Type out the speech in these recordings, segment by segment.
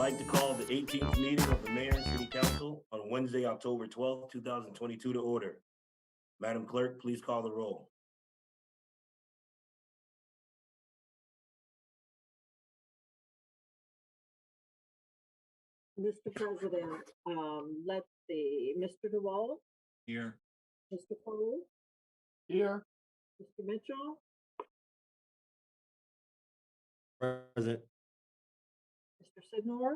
like to call the 18th meeting of the Mayor and City Council on Wednesday, October 12th, 2022 to order. Madam Clerk, please call the roll. Mr. President, let's see, Mr. DeWalt, Here. Mr. Cole, Here. Mr. Mitchell, Present. Mr. Sidnor,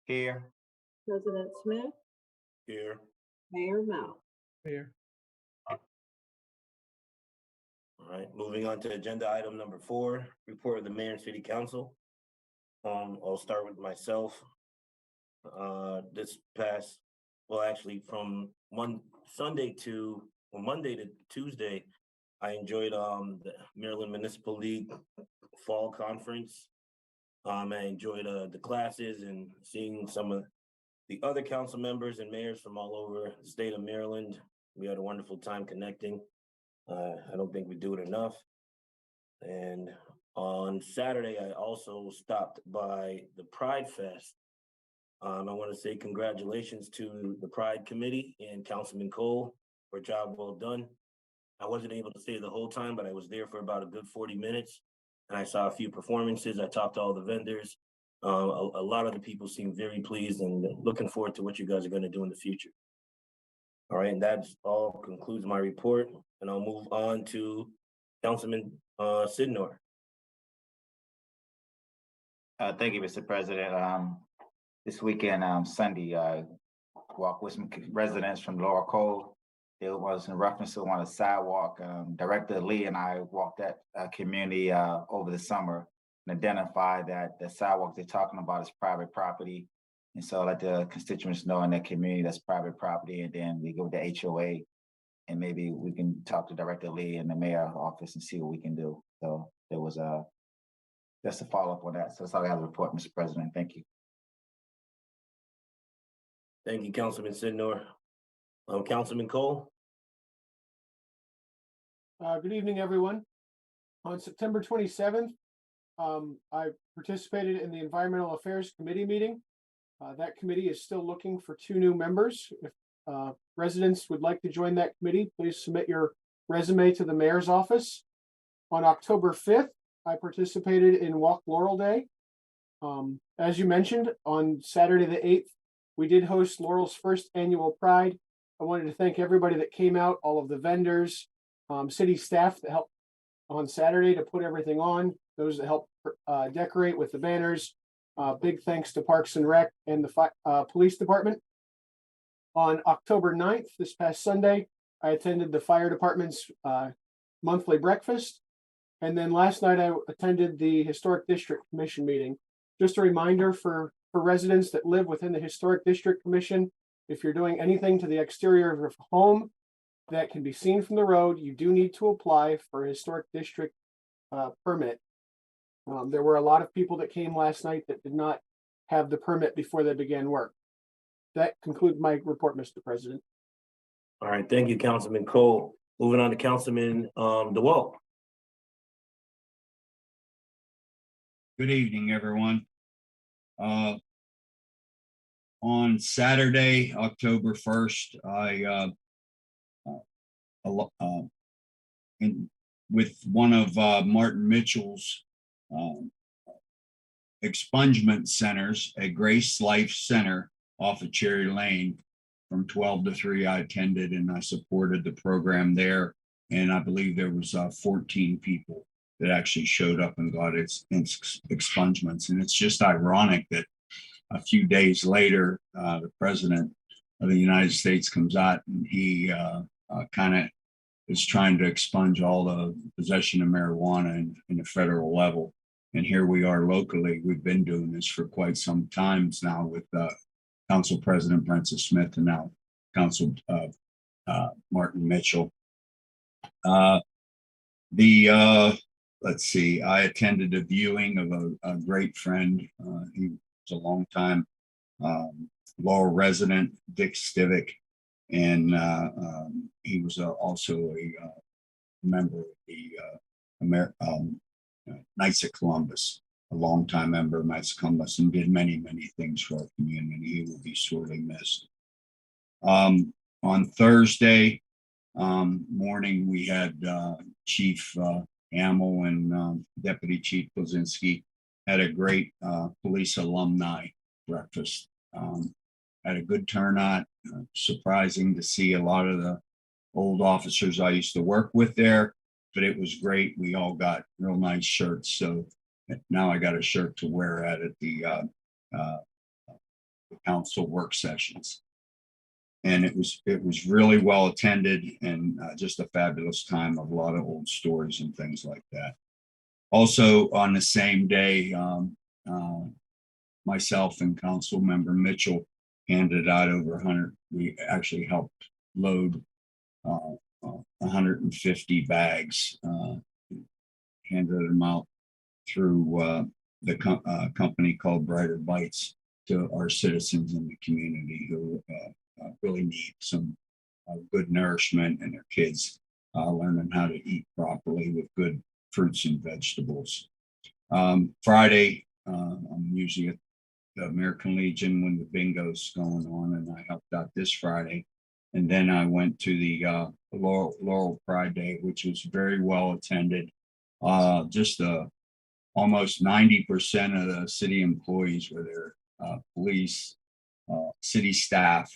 Here. President Smith, Here. Mayor Mel. Here. All right, moving on to agenda item number 4, report of the Mayor and City Council. I'll start with myself. This past, well, actually from Monday to Tuesday, I enjoyed the Maryland Municipal League Fall Conference. I enjoyed the classes and seeing some of the other council members and mayors from all over the state of Maryland. We had a wonderful time connecting. I don't think we do it enough. And on Saturday, I also stopped by the Pride Fest. I want to say congratulations to the Pride Committee and Councilman Cole for a job well done. I wasn't able to stay the whole time, but I was there for about a good 40 minutes. And I saw a few performances. I talked to all the vendors. A lot of the people seem very pleased and looking forward to what you guys are going to do in the future. All right, and that's all concludes my report. And I'll move on to Councilman Sidnor. Thank you, Mr. President. This weekend, Sunday, I walked with some residents from Laurel. It was in reference to one of the sidewalk. Director Lee and I walked that community over the summer and identified that the sidewalk they're talking about is private property. And so I let the constituents know in that community that's private property, and then we go with the HOA, and maybe we can talk to Director Lee in the mayor's office and see what we can do. So there was just a follow-up on that. So that's all I have to report, Mr. President. Thank you. Thank you, Councilman Sidnor. Councilman Cole. Good evening, everyone. On September 27th, I participated in the Environmental Affairs Committee meeting. That committee is still looking for 2 new members. If residents would like to join that committee, please submit your resume to the mayor's office. On October 5th, I participated in Walk Laurel Day. As you mentioned, on Saturday the 8th, we did host Laurel's first annual Pride. I wanted to thank everybody that came out, all of the vendors, city staff that helped on Saturday to put everything on, those that helped decorate with the banners. Big thanks to Parks and Rec and the police department. On October 9th, this past Sunday, I attended the fire department's monthly breakfast. And then last night I attended the Historic District Commission meeting. Just a reminder for residents that live within the Historic District Commission, if you're doing anything to the exterior of your home that can be seen from the road, you do need to apply for a Historic District permit. There were a lot of people that came last night that did not have the permit before they began work. That concludes my report, Mr. President. All right, thank you, Councilman Cole. Moving on to Councilman DeWalt. Good evening, everyone. On Saturday, October 1st, I with one of Martin Mitchell's expungement centers at Grace Life Center off of Cherry Lane from 12 to 3. I attended and I supported the program there, and I believe there was 14 people that actually showed up and got its expungements. And it's just ironic that a few days later, the president of the United States comes out and he kind of is trying to expunge all the possession of marijuana in the federal level. And here we are locally. We've been doing this for quite some times now with Council President Brencis Smith and now Council Martin Mitchell. Let's see, I attended a viewing of a great friend. He was a long-time Laurel resident, Dick Stivic, and he was also a member of the Knights of Columbus. a longtime member of Massachusetts and did many, many things for our community. He will be sorely missed. On Thursday morning, we had Chief Amel and Deputy Chief Blazinski had a great police alumni breakfast. Had a good turnout. Surprising to see a lot of the old officers I used to work with there, but it was great. We all got real nice shirts. So now I got a shirt to wear at the council work sessions. And it was really well attended and just a fabulous time of a lot of old stories and things like that. Also on the same day, myself and Council Member Mitchell handed out over 100. We actually helped load 150 bags, handed them out through the company called Brighter Bites to our citizens in the community who really need some good nourishment, and their kids learning how to eat properly with good fruits and vegetables. Friday, I'm usually at the American Legion when the bingo's going on, and I helped out this Friday. And then I went to the Laurel Pride Day, which was very well attended. Just almost 90% of the city employees were there, police, city staff,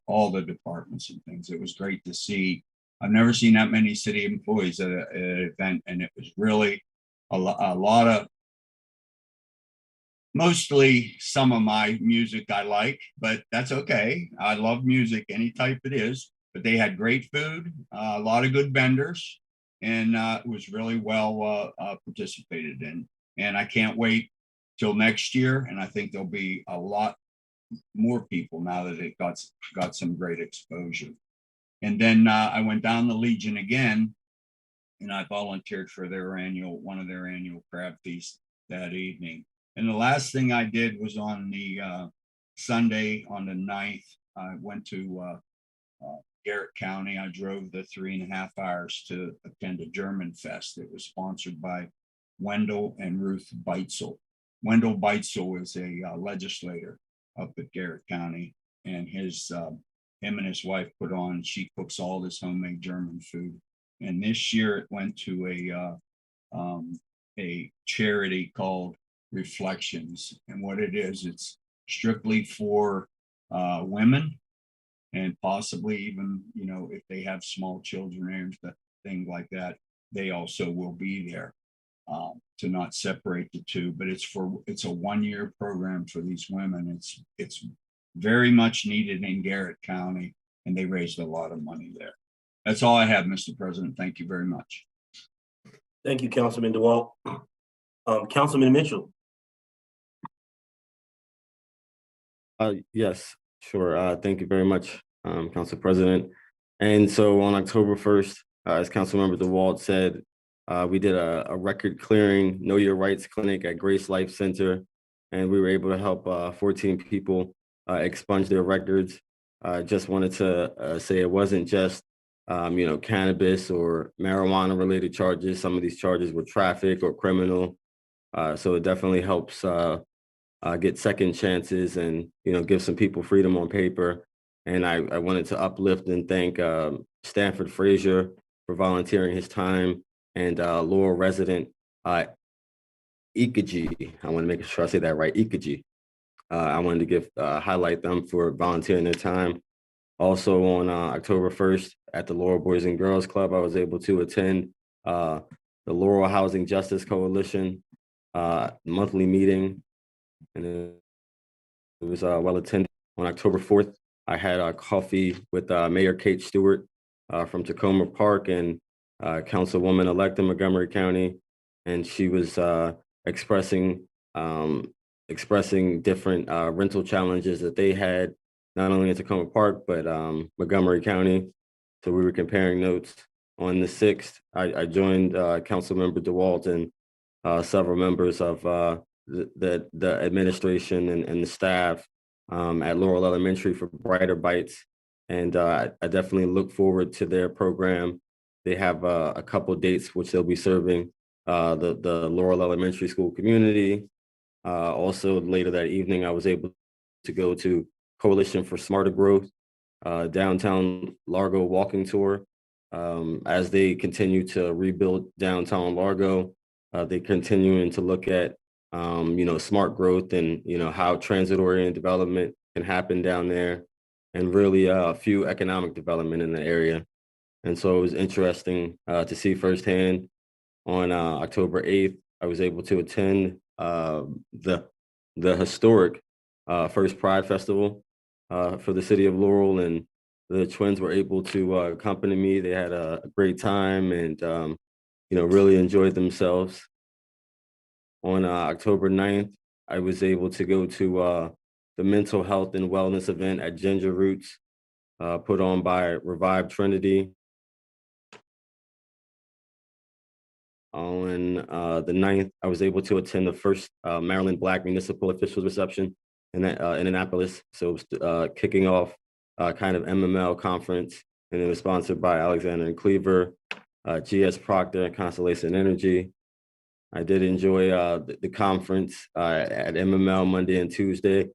all the departments and things. It was great to see. I've never seen that many city employees at an event, and it was really a lot of, mostly some of my music I like, but that's okay. I love music, any type it is, but they had great food, a lot of good vendors, and it was really well participated in. And I can't wait till next year. And I think there'll be a lot more people now that it got some great exposure. And then I went down the Legion again, and I volunteered for one of their annual crab feasts that evening. And the last thing I did was on the Sunday on the 9th, I went to Garrett County. I drove the 3.5 hours to attend a German Fest. It was sponsored by Wendell and Ruth Beitzel. Wendell Beitzel is a legislator up at Garrett County, and him and his wife put on, she cooks all this homemade German food. And this year it went to a charity called Reflections. And what it is, it's strictly for women, and possibly even, if they have small children or things like that, they also will be there to not separate the two. But it's a 1-year program for these women. It's very much needed in Garrett County, and they raised a lot of money there. That's all I have, Mr. President. Thank you very much. Thank you, Councilman DeWalt. Councilman Mitchell. Yes, sure. Thank you very much, Council President. And so on October 1st, as Councilmember DeWalt said, we did a record clearing Know Your Rights clinic at Grace Life Center, and we were able to help 14 people expunge their records. I just wanted to say it wasn't just cannabis or marijuana related charges. Some of these charges were traffic or criminal. So it definitely helps get second chances and give some people freedom on paper. And I wanted to uplift and thank Stanford Frazier for volunteering his time, and Laurel resident Ikaji. I want to make sure I say that right, Ikaji. I wanted to highlight them for volunteering their time. Also on October 1st at the Laurel Boys and Girls Club, I was able to attend the Laurel Housing Justice Coalition monthly meeting, and it was well attended. On October 4th, I had a coffee with Mayor Kate Stewart from Tacoma Park and Councilwoman-elect in Montgomery County, and she was expressing different rental challenges that they had, not only in Tacoma Park, but Montgomery County. So we were comparing notes. On the 6th, I joined Councilmember DeWalt and several members of the administration and the staff at Laurel Elementary for Brighter Bites. And I definitely look forward to their program. They have a couple dates which they'll be serving the Laurel Elementary School community. Also later that evening, I was able to go to Coalition for Smarter Growth, downtown Largo walking tour. As they continue to rebuild downtown Largo, they're continuing to look at, smart growth and, how transit-oriented development can happen down there, and really a few economic development in the area. And so it was interesting to see firsthand. On October 8th, I was able to attend the historic first Pride Festival for the city of Laurel, and the twins were able to accompany me. They had a great time and, really enjoyed themselves. On October 9th, I was able to go to the mental health and wellness event at Ginger Roots, put on by Revive Trinity. On the 9th, I was able to attend the first Maryland Black Municipal Officials Reception in Annapolis. So it was kicking off kind of MML conference, and it was sponsored by Alexander and Cleaver, GS Proctor, and Constellation Energy. I did enjoy the conference at MML Monday and Tuesday.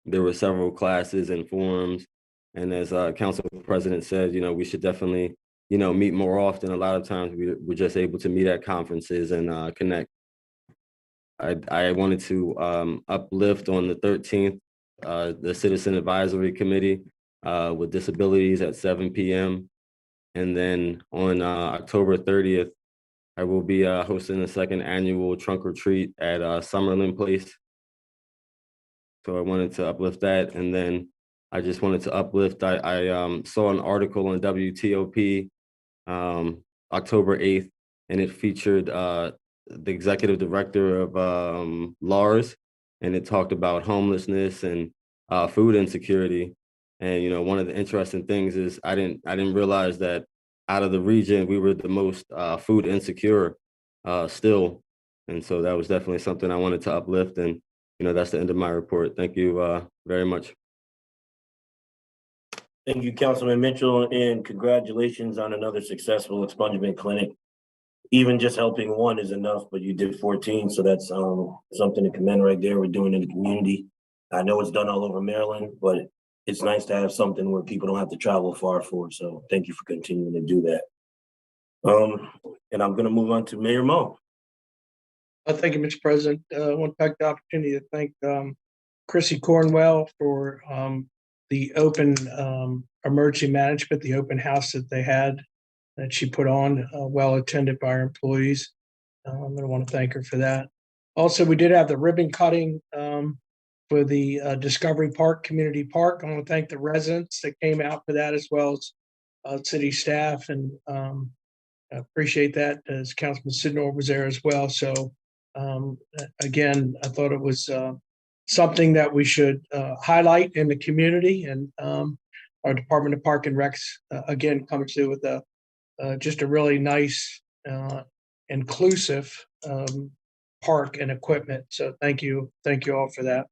There were several classes and forums. And as Council President said, we should definitely, meet more often. A lot of times we're just able to meet at conferences and connect. I wanted to uplift on the 13th, the Citizen Advisory Committee with disabilities at 7 p.m. And then on October 30th, I will be hosting the second annual trunk or treat at Summerlin Place. So I wanted to uplift that. And then I just wanted to uplift, I saw an article on WTOP October 8th, and it featured the executive director of LARS, and it talked about homelessness and food insecurity. And one of the interesting things is I didn't realize that out of the region we were the most food insecure still, and so that was definitely something I wanted to uplift. And that's the end of my report. Thank you very much. Thank you, Councilman Mitchell, and congratulations on another successful expungement clinic. Even just helping one is enough, but you did 14, so that's something to commend right there. We're doing in the community. I know it's done all over Maryland, but it's nice to have something where people don't have to travel far for. So thank you for continuing to do that. And I'm going to move on to Mayor Mo. Thank you, Mr. President. I want to take the opportunity to thank Chrissy Cornwell for the open emergency management, the open house that they had that she put on, well attended by our employees. I want to thank her for that. Also, we did have the ribbon cutting for the Discovery Park Community Park. I want to thank the residents that came out for that, as well as city staff, and I appreciate that, as Councilman Sidnor was there as well. So again, I thought it was something that we should highlight in the community, and our Department of Park and Recs again comes through with just a really nice, inclusive park and equipment. So thank you all for that.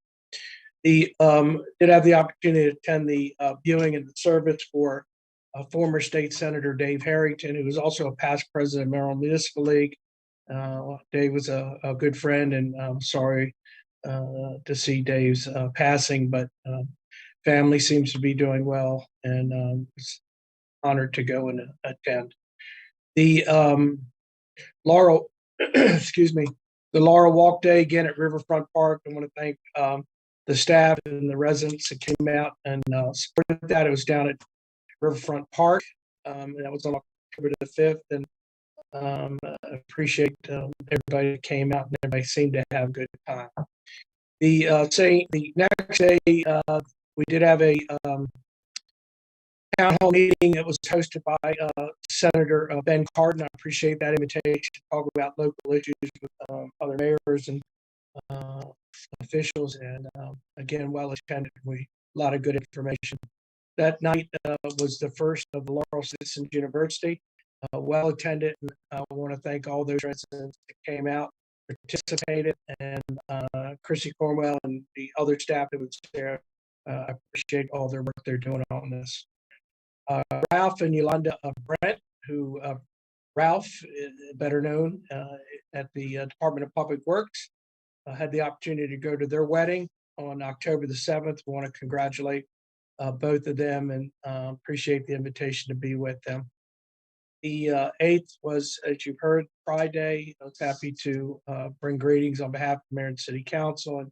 Did have the opportunity to attend the viewing and the service for former State Senator Dave Harrington, who was also a past president of Mayoral Municipal League. Dave was a good friend, and I'm sorry to see Dave's passing, but family seems to be doing well, and it's honored to go and attend. The Laurel, excuse me, the Laurel Walk Day again at Riverfront Park. I want to thank the staff and the residents that came out and supported that. It was down at Riverfront Park, and that was on October the 5th. And I appreciate everybody that came out, and everybody seemed to have a good time. The next day, we did have a town hall meeting that was hosted by Senator Ben Cardin. I appreciate that invitation to talk about local issues with other mayors and officials, and again, well attended. A lot of good information. That night was the first of the Laurel Citizens University. Well attended, and I want to thank all those residents that came out, participated, and Chrissy Cornwell and the other staff that was there. I appreciate all their work they're doing on this. Ralph and Yolanda Brent, who Ralph, better known at the Department of Public Works. Had the opportunity to go to their wedding on October the 7th. We want to congratulate both of them and appreciate the invitation to be with them. The 8th was, as you've heard, Pride Day. I was happy to bring greetings on behalf of the Mayor and City Council and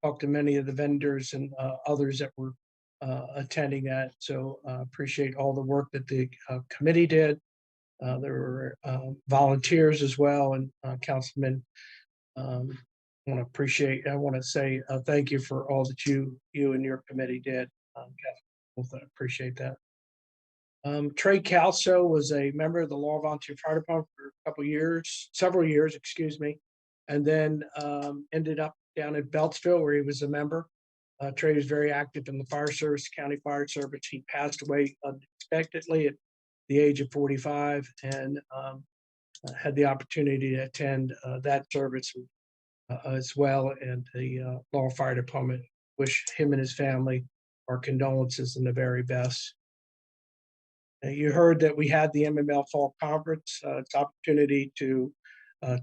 talk to many of the vendors and others that were attending that. So appreciate all the work that the committee did. There were volunteers as well, and Councilman. I want to say thank you for all that you and your committee did. I appreciate that. Trey Calso was a member of the Laurel Volunteer Fire Department for several years, excuse me, and then ended up down at Beltsville where he was a member. Trey was very active in the fire service, county fire service. He passed away unexpectedly at the age of 45 and had the opportunity to attend that service as well. And the Laurel Fire Department wish him and his family our condolences and the very best. You heard that we had the MML Fall Conference. It's opportunity to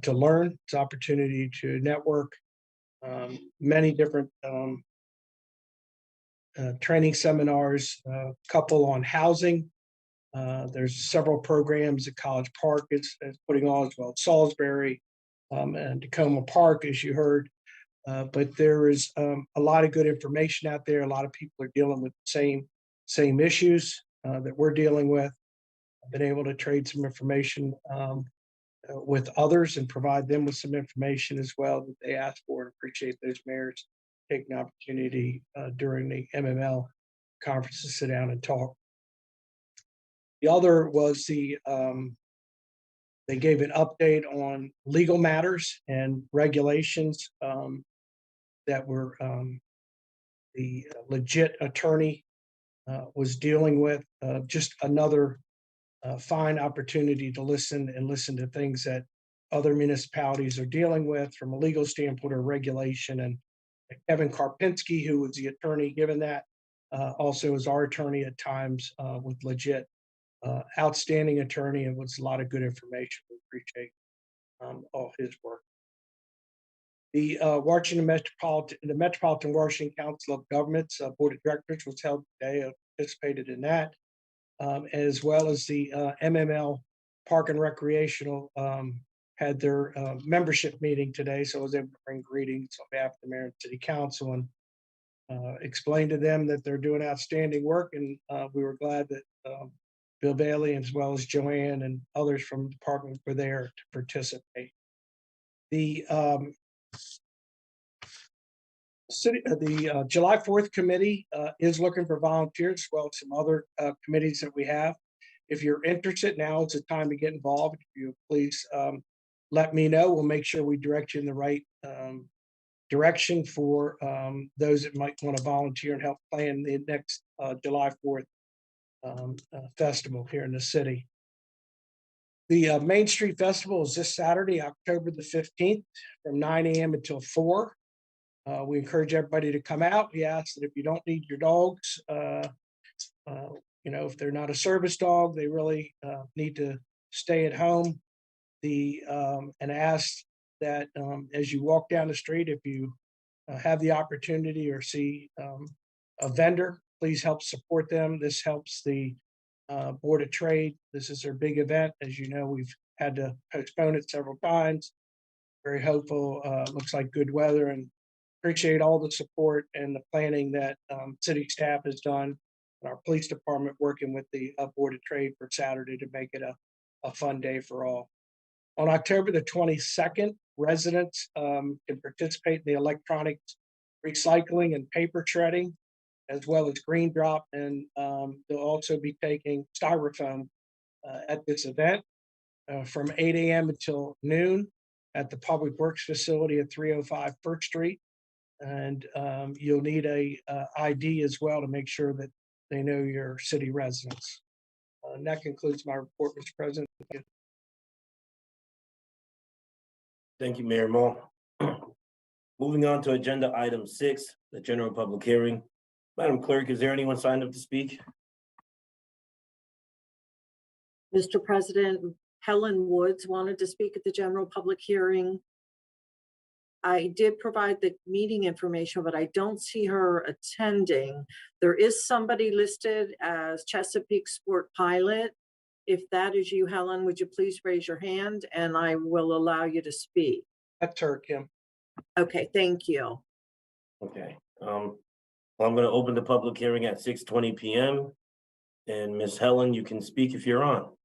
learn. It's opportunity to network. Many different training seminars, couple on housing. There's several programs that College Park is putting on as well. Salisbury and Tacoma Park, as you heard. But there is a lot of good information out there. A lot of people are dealing with the same issues that we're dealing with. I've been able to trade some information with others and provide them with some information as well that they asked for, and appreciate those mayors taking the opportunity during the MML conference to sit down and talk. The other was they gave an update on legal matters and regulations that were the legit attorney was dealing with. Just another fine opportunity to listen to things that other municipalities are dealing with from a legal standpoint or regulation. And Kevin Karpinski, who was the attorney given that, also is our attorney at times with legit. Outstanding attorney and with a lot of good information. We appreciate all his work. The Metropolitan Washington Council of Governments Board of Directors was held today. I participated in that, as well as the MML Park and Recreational had their membership meeting today. So I was able to bring greetings on behalf of the Mayor and City Council and explain to them that they're doing outstanding work. And we were glad that Bill Bailey, as well as Joanne and others from the department, were there to participate. The July 4th committee is looking for volunteers, as well as some other committees that we have. If you're interested, now is the time to get involved. If you please let me know. We'll make sure we direct you in the right direction for those that might want to volunteer and help plan the next July 4th festival here in the city. The Main Street Festival is this Saturday, October the 15th, from 9 a.m. until 4. We encourage everybody to come out. We ask that if you don't need your dogs, if they're not a service dog, they really need to stay at home. And ask that as you walk down the street, if you have the opportunity or see a vendor, please help support them. This helps the Board of Trade. This is their big event. As you know, we've had to postpone it several times. Very hopeful. Looks like good weather, and appreciate all the support and the planning that city staff has done, and our police department working with the Board of Trade for Saturday to make it a fun day for all. On October the 22nd, residents can participate in the electronic recycling and paper shredding, as well as green drop, and they'll also be taking styrofoam at this event from 8 a.m. until noon at the Public Works facility at 305 First Street. And you'll need a ID as well to make sure that they know your city residents. And that concludes my report, Mr. President. Thank you, Mayor Moore. Moving on to agenda item 6, the general public hearing. Madam Clerk, is there anyone signed up to speak? Mr. President, Helen Woods wanted to speak at the general public hearing. I did provide the meeting information, but I don't see her attending. There is somebody listed as Chesapeake Sport Pilot. If that is you, Helen, would you please raise your hand and I will allow you to speak. That's her, Kim. Okay, thank you. Okay, well, I'm gonna open the public hearing at 6:20 PM. And Ms. Helen, you can speak if you're on.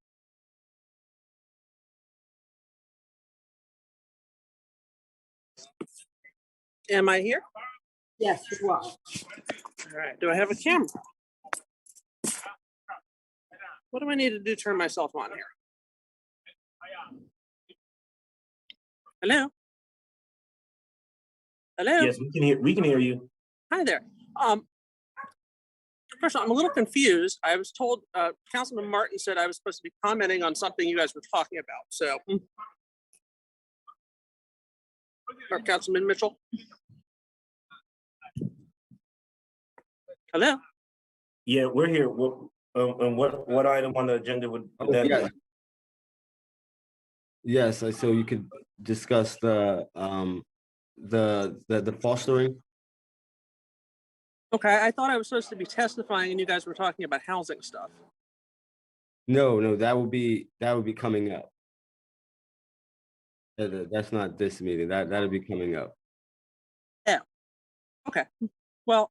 Am I here? Yes, you are. All right, do I have a camera? What do I need to do to turn myself on here? Hello? Hello? Yes, we can hear you. Hi there. First of all, I'm a little confused. I was told, Councilman Martin said I was supposed to be commenting on something you guys were talking about, so. Or Councilman Mitchell? Hello? Yeah, we're here. And what item on the agenda would that Yeah. be? Yes, so you could discuss the fostering. Okay, I thought I was supposed to be testifying and you guys were talking about housing stuff. No, that would be coming up. That's not this meeting. That'll be coming up. Okay, well,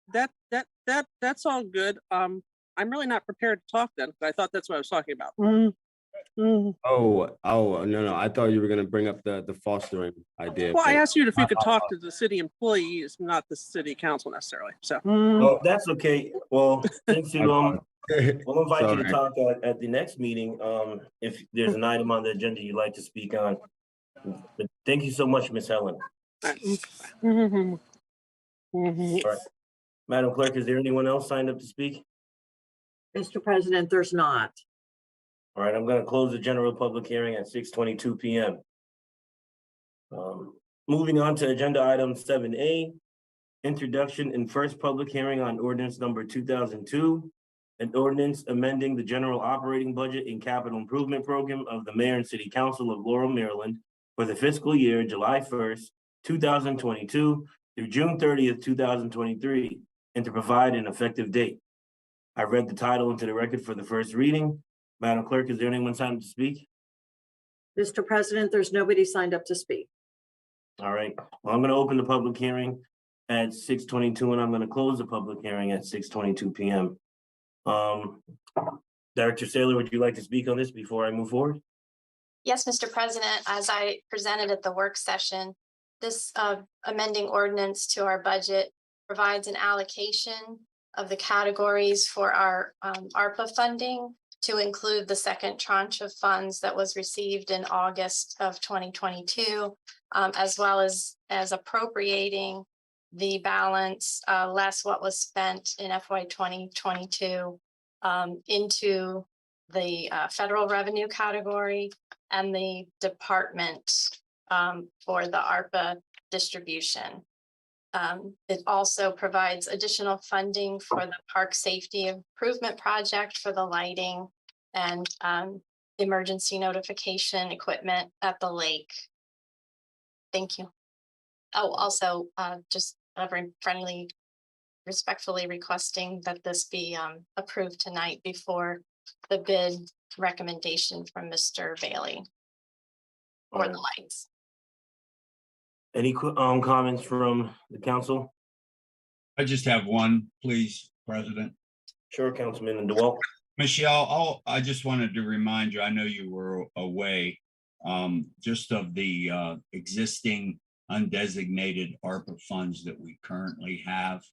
that's all good. I'm really not prepared to talk then, but I thought that's what I was talking about. Oh, no. I thought you were gonna bring up the fostering idea. Well, I but- asked you if you could talk to the city employees, not the city council necessarily, so. Oh, that's okay. Well, since you, we'll invite you to Sorry. talk at the next meeting, if there's an item on the agenda you'd like to speak on. But thank you so much, Ms. Helen. All right. Madam Clerk, is there anyone else signed up to speak? Mr. President, there's not. All right, I'm gonna close the general public hearing at 6:22 PM. Moving on to agenda item 7A, introduction and first public hearing on ordinance number 2002, an ordinance amending the general operating budget and capital improvement program of the mayor and city council of Laurel, Maryland for the fiscal year July 1st, 2022 through June 30th, 2023, and to provide an effective date. I read the title into the record for the first reading. Madam Clerk, is there anyone signed up to speak? Mr. President, there's nobody signed up to speak. All right, well, I'm gonna open the public hearing at 6:22 and I'm gonna close the public hearing at 6:22 PM. Director Saylor, would you like to speak on this before I move forward? Yes, Mr. President, as I presented at the work session, this amending ordinance to our budget provides an allocation of the categories for our ARPA funding to include the second tranche of funds that was received in August of 2022, as well as appropriating the balance less what was spent in FY 2022 into the federal revenue category and the department for the ARPA distribution. It also provides additional funding for the park safety improvement project for the lighting and emergency notification equipment at the lake. Thank you. Oh, also, just friendly, respectfully requesting that this be approved tonight before the bid recommendation from Mr. Bailey for the lights. Any comments from the council? I just have one, please, President. Sure, Councilman DeWalt. Michelle, I just wanted to remind you, I know you were away, just of the existing undesignated ARPA funds that we currently have.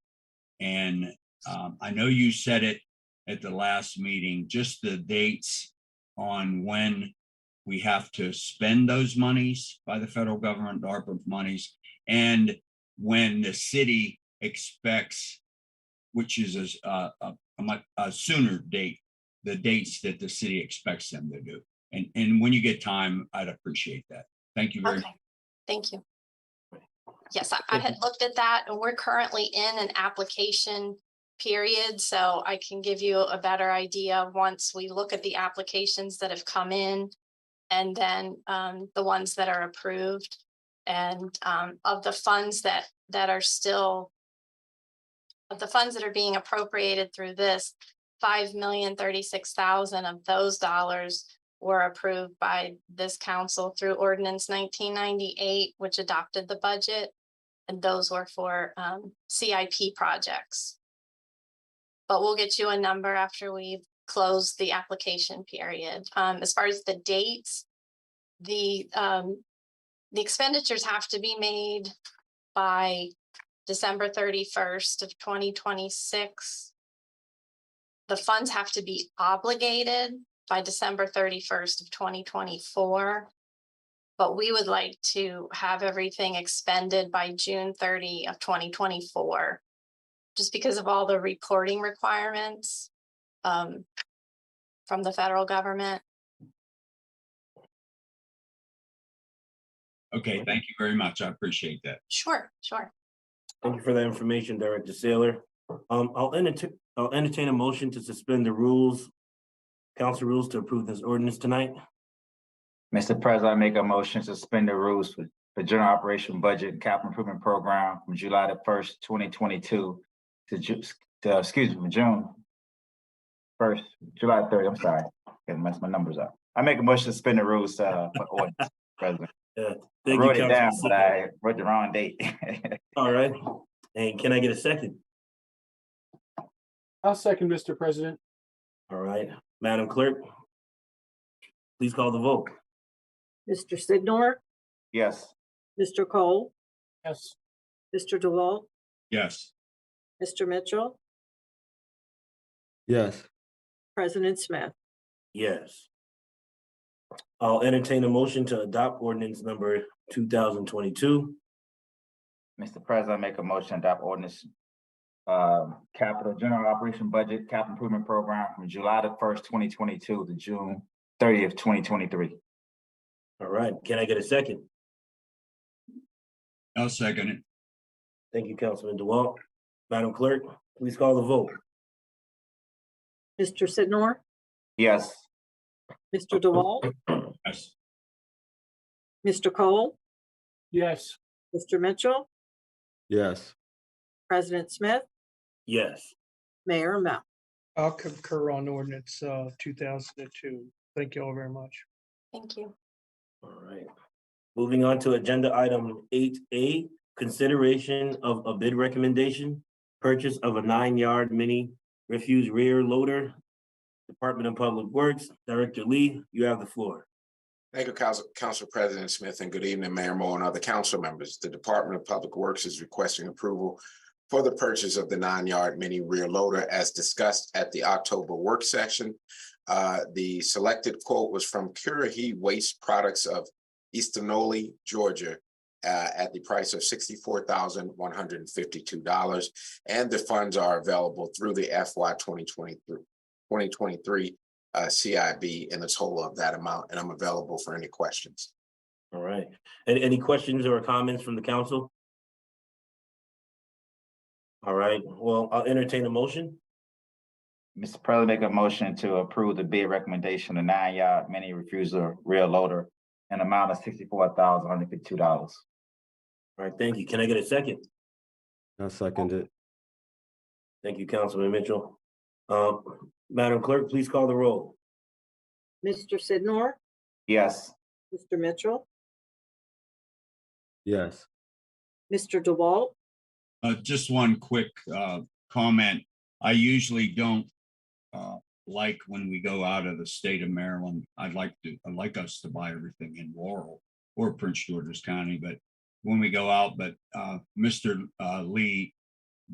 And I know you said it at the last meeting, just the dates on when we have to spend those monies by the federal government, ARPA monies, and when the city expects, which is a sooner date, the dates that the city expects them to do. And when you get time, I'd appreciate that. Thank you very much. Okay, thank you. Yes, I had looked at that and we're currently in an application period, so I can give you a better idea once we look at the applications that have come in. And then the ones that are approved, and of the funds that are still, of the funds that are being appropriated through this, 5,036,000 of those dollars were approved by this council through Ordinance 1998, which adopted the budget. And those were for CIP projects. But we'll get you a number after we've closed the application period. As far as the dates, the expenditures have to be made by December 31st of 2026. The funds have to be obligated by December 31st of 2024. But we would like to have everything expended by June 30 of 2024, just because of all the reporting requirements from the federal government. Okay, thank you very much. I appreciate that. Sure, sure. Thank you for that information, Director Saylor. I'll entertain a motion to suspend the rules, council rules, to approve this ordinance tonight. Mr. President, I make a motion to suspend the rules for general operation budget and capital improvement program from July the 1st, 2022 to June 1st, July 3rd. I'm sorry, getting mess my numbers up. I make a motion to suspend the rules for ordinance, President. I wrote it down, but I wrote the wrong date. All right, and can I get a second? I'll second, Mr. President. All right, Madam Clerk, please call the vote. Mr. Signor, Yes. Mr. Cole, Yes. Mr. DeWalt, Yes, Mr. Mitchell, Yes. President Smith. Yes. I'll entertain a motion to adopt ordinance number 2022. Mr. President, I make a motion to adopt ordinance capital general operation budget capital improvement program from July the 1st, 2022 to June 30th, 2023. All right, can I get a second? I'll second it. Thank you, Councilman DeWalt. Madam Clerk, please call the vote. Mr. Signor, Yes. Mr. DeWalt, Yes, Mr. Cole, Yes. Mr. Mitchell, Yes. President Smith, Yes. Mayor Mel. I'll concur on ordinance 2002. Thank you all very much. Thank you. All right. Moving on to agenda item 8A, consideration of a bid recommendation, purchase of a 9-yard mini refuse rear loader. Department of Public Works, Director Lee, you have the floor. Thank you, Council President Smith, and good evening, Mayor Moore and other council members. The Department of Public Works is requesting approval for the purchase of the 9-yard mini rear loader as discussed at the October work session. The selected quote was from Currahee Waste Products of Eastonole, Georgia, at the price of $64,152, and the funds are available through the FY 2023 CIB in the total of that amount, and I'm available for any questions. All right. Any questions or comments from the council? All right, well, I'll entertain a motion. Mr. President, make a motion to approve the bid recommendation of 9-yard mini refuser rear loader an amount of $64,152. All right, thank you. Can I get a second? I'll second it. Thank you, Councilman Mitchell. Madam Clerk, please call the roll. Mr. Signor, Yes. Mr. Mitchell, Yes. Mr. DeWalt, just one quick comment. I usually don't like when we go out of the state of Maryland. I'd like us to buy everything in Laurel or Prince George's County, but when we go out, Mr. Lee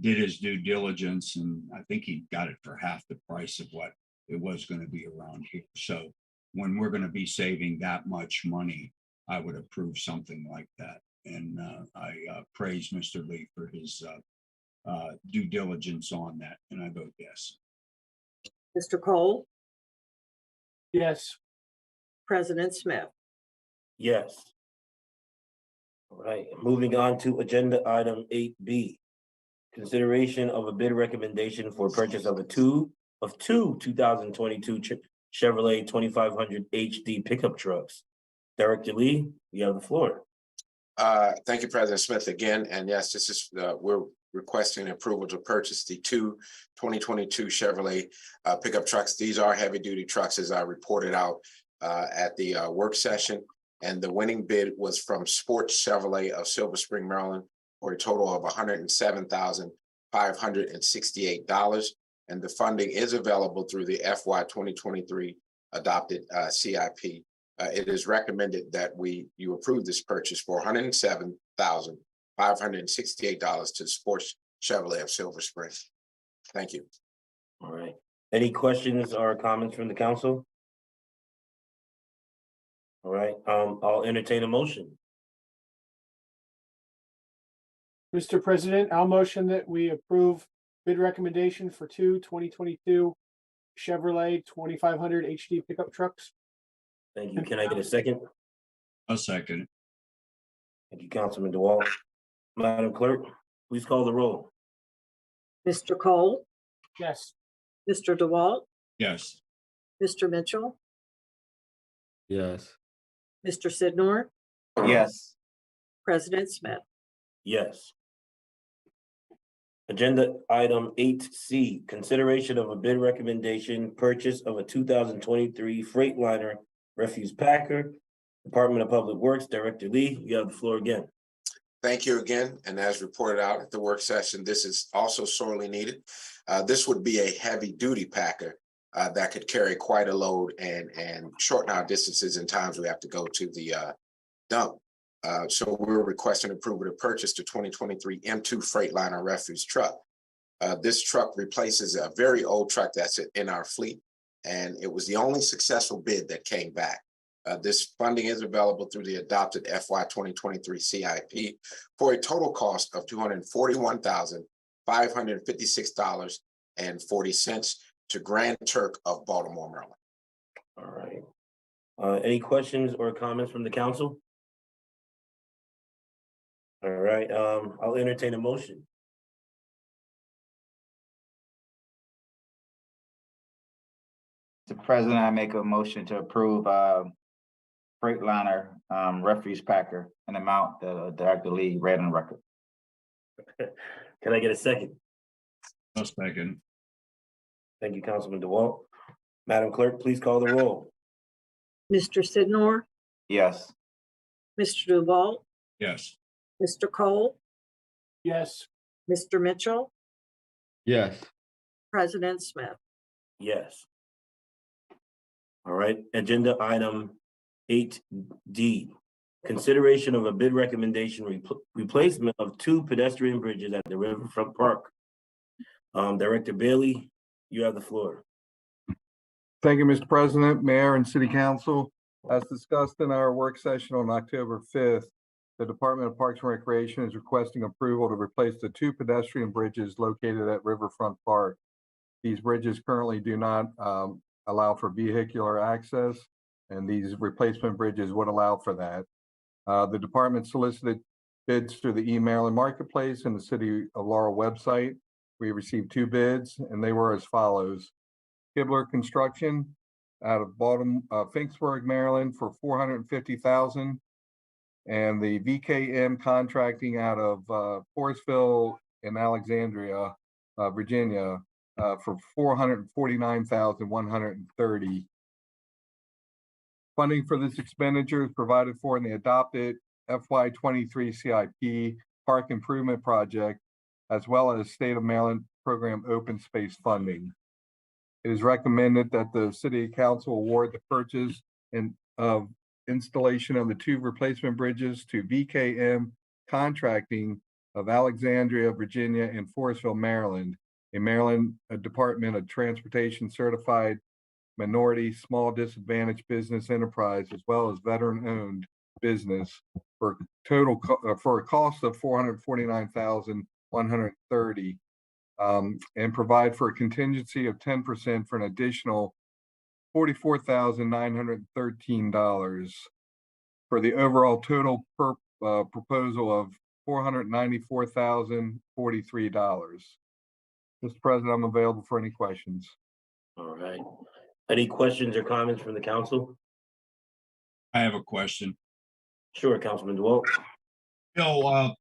did his due diligence, and I think he got it for half the price of what it was going to be around here. So when we're going to be saving that much money, I would approve something like that. And I praise Mr. Lee for his due diligence on that, and I vote yes. Mr. Cole, Yes. President Smith. Yes. All right, moving on to agenda item 8B. consideration of a bid recommendation for purchase of two 2022 Chevrolet 2500 HD pickup trucks. Director Lee, you have the floor. Thank you, President Smith, again. And yes, this is, we're requesting approval to purchase the two 2022 Chevrolet pickup trucks. These are heavy-duty trucks, as I reported out at the work session. And the winning bid was from Sports Chevrolet of Silver Spring, Maryland, for a total of $107,568. And the funding is available through the FY 2023 adopted CIP. It is recommended that you approve this purchase for $107,568 to Sports Chevrolet of Silver Spring. Thank you. All right. Any questions or comments from the council? All right, I'll entertain a motion. Mr. President, I'll motion that we approve bid recommendation for two 2022 Chevrolet 2500 HD pickup trucks. Thank you. Can I get a second? A second. Thank you, Councilman DeWalt. Madam Clerk, please call the roll. Mr. Cole, Yes. Mr. DeWalt, Yes. Mr. Mitchell, Yes. Mr. Sidnor, Yes. President Smith. Yes. Agenda item 8C, consideration of a bid recommendation, purchase of a 2023 Freightliner refuse packer. Department of Public Works, Director Lee, you have the floor again. Thank you again. And as reported out at the work session, this is also sorely needed. This would be a heavy duty packer that could carry quite a load and shorten our distances in times we have to go to the dump. So we're requesting approval to purchase the 2023 M2 Freightliner refuse truck. This truck replaces a very old truck that's in our fleet, and it was the only successful bid that came back. This funding is available through the adopted FY 2023 CIP for a total cost of $241,556.40 to Grand Turk of Baltimore, Maryland. All right. Any questions or comments from the council? All right, I'll entertain a motion. Mr. President, I make a motion to approve Freightliner refuse packer, an amount that Director Lee read on record. Can I get a second? A second. Thank you, Councilman DeWalt. Madam Clerk, please call the roll. Mr. Sidnor, Yes. Mr. DeWalt, Yes. Mr. Cole, Yes. Mr. Mitchell, Yes. President Smith. Yes. All right, agenda item 8D, consideration of a bid recommendation replacement of two pedestrian bridges at the Riverfront Park. Director Bailey, you have the floor. Thank you, Mr. President, Mayor, and City Council. As discussed in our work session on October 5th, the Department of Parks and Recreation is requesting approval to replace the two pedestrian bridges located at Riverfront Park. These bridges currently do not allow for vehicular access, and these replacement bridges would allow for that. The department solicited bids through the Mayoral Marketplace and the City of Laurel website. We received two bids, and they were as follows. Kimberley Construction out of Finksburg, Maryland for $450,000, and the VKM Contracting out of Forestville and Alexandria, Virginia, for $449,130. Funding for this expenditure is provided for in the adopted FY 23 CIP Park Improvement Project, as well as State of Maryland Program Open Space funding. It is recommended that the City Council award the purchase of installation of the two replacement bridges to VKM Contracting of Alexandria, Virginia, and Forestville, Maryland, a Maryland Department of Transportation certified minority small disadvantaged business enterprise, as well as veteran-owned business, for a cost of $449,130, and provide for a contingency of 10% for an additional $44,913 for the overall total proposal of $494,043. Mr. President, I'm available for any questions. All right. Any questions or comments from the council? I have a question. Sure, Councilman DeWalt. Bill,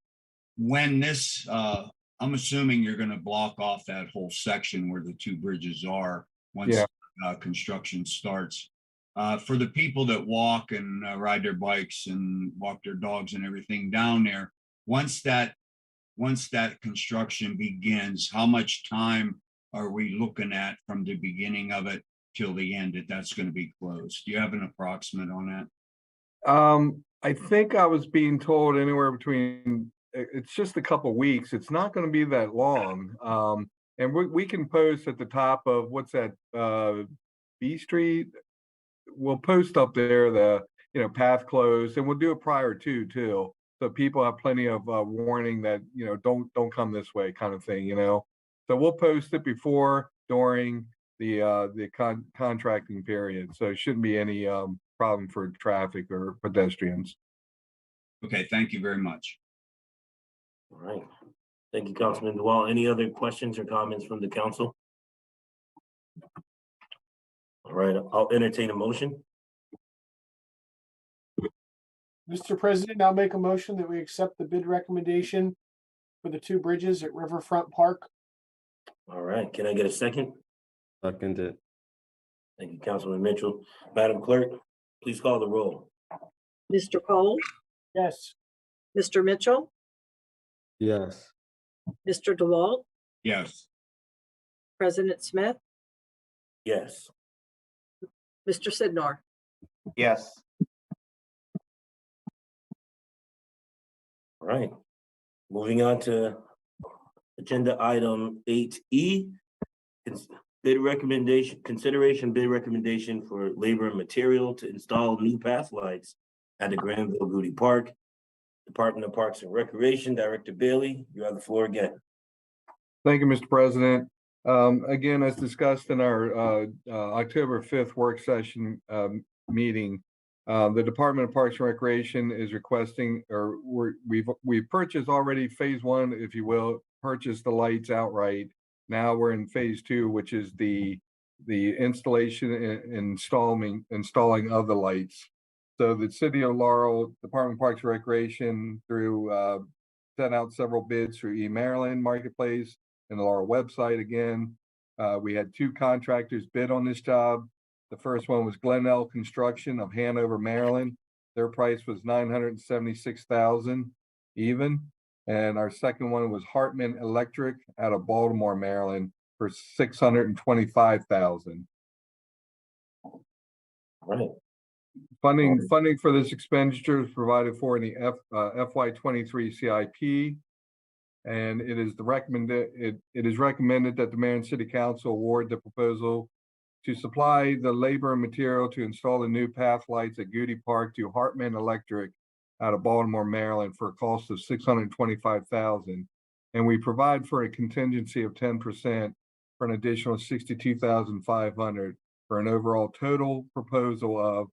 when this, I'm assuming you're gonna block off that whole section where the two bridges are once Yeah. Construction starts. For the people that walk and ride their bikes and walk their dogs and everything down there, once that construction begins, how much time are we looking at from the beginning of it till the end that's gonna be closed? Do you have an approximate on that? I think I was being told anywhere between, it's just a couple weeks. It's not gonna be that long. And we can post at the top of, what's that, B Street? We'll post up there path closed, and we'll do it prior to too. So people have plenty of warning that, don't come this way kind of thing, So we'll post it before, during the contracting period. So it shouldn't be any problem for traffic or pedestrians. Okay, thank you very much. All right. Thank you, Councilman DeWalt. Any other questions or comments from the council? All right, I'll entertain a motion. Mr. President, I'll make a motion that we accept the bid recommendation for the two bridges at Riverfront Park. All right, can I get a second? Second it. Thank you, Councilman Mitchell. Madam Clerk, please call the roll. Mr. Cole, Yes. Mr. Mitchell, Yes. Mr. DeWalt, Yes, President Smith, Yes. Mr. Sidnor. Yes. All right. Moving on to agenda item 8E. Bid recommendation, consideration bid recommendation for labor and material to install new path lights at the Granville Goody Park. Department of Parks and Recreation, Director Bailey, you have the floor again. Thank you, Mr. President. Again, as discussed in our October 5th work session meeting, the Department of Parks and Recreation is requesting, or we've purchased already phase one, if you will, purchased the lights outright. Now we're in phase two, which is the installation and installing of the lights. So the City of Laurel, Department of Parks and Recreation sent out several bids through eMaryland Marketplace and the Laurel website again. We had two contractors bid on this job. The first one was Glenell Construction of Hanover, Maryland. Their price was $976,000 even. And our second one was Hartman Electric out of Baltimore, Maryland for $625,000. Right. Funding for this expenditure is provided for in the FY23 CIP. And it is recommended that the mayor and city council award the proposal to supply the labor and material to install the new path lights at Goody Park to Hartman Electric out of Baltimore, Maryland for a cost of $625,000. And we provide for a contingency of 10% for an additional $62,500 for an overall total proposal of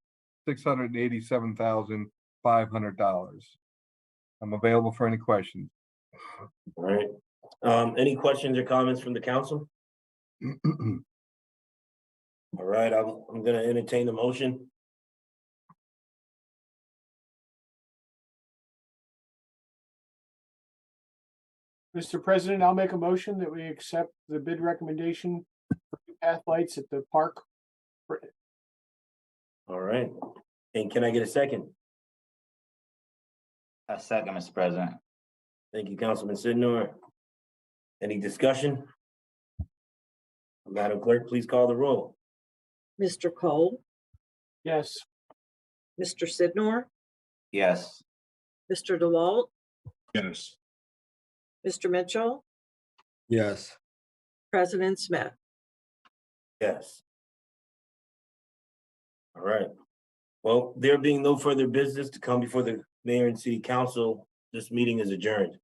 $687,500. I'm available for any questions. All right. Any questions or comments from the council? All right, I'm gonna entertain the motion. Mr. President, I'll make a motion that we accept the bid recommendation for path lights at the park. All right, and can I get a second? A second, Mr. President. Thank you, Councilman Sidnor. Any discussion? Madam Clerk, please call the roll. Mr. Cole, Yes. Mr. Sidnor, Yes. Mr. DeWalt, yes, Mr. Mitchell, Yes. President Smith. Yes. All right. Well, there being no further business to come before the mayor and city council, this meeting is adjourned.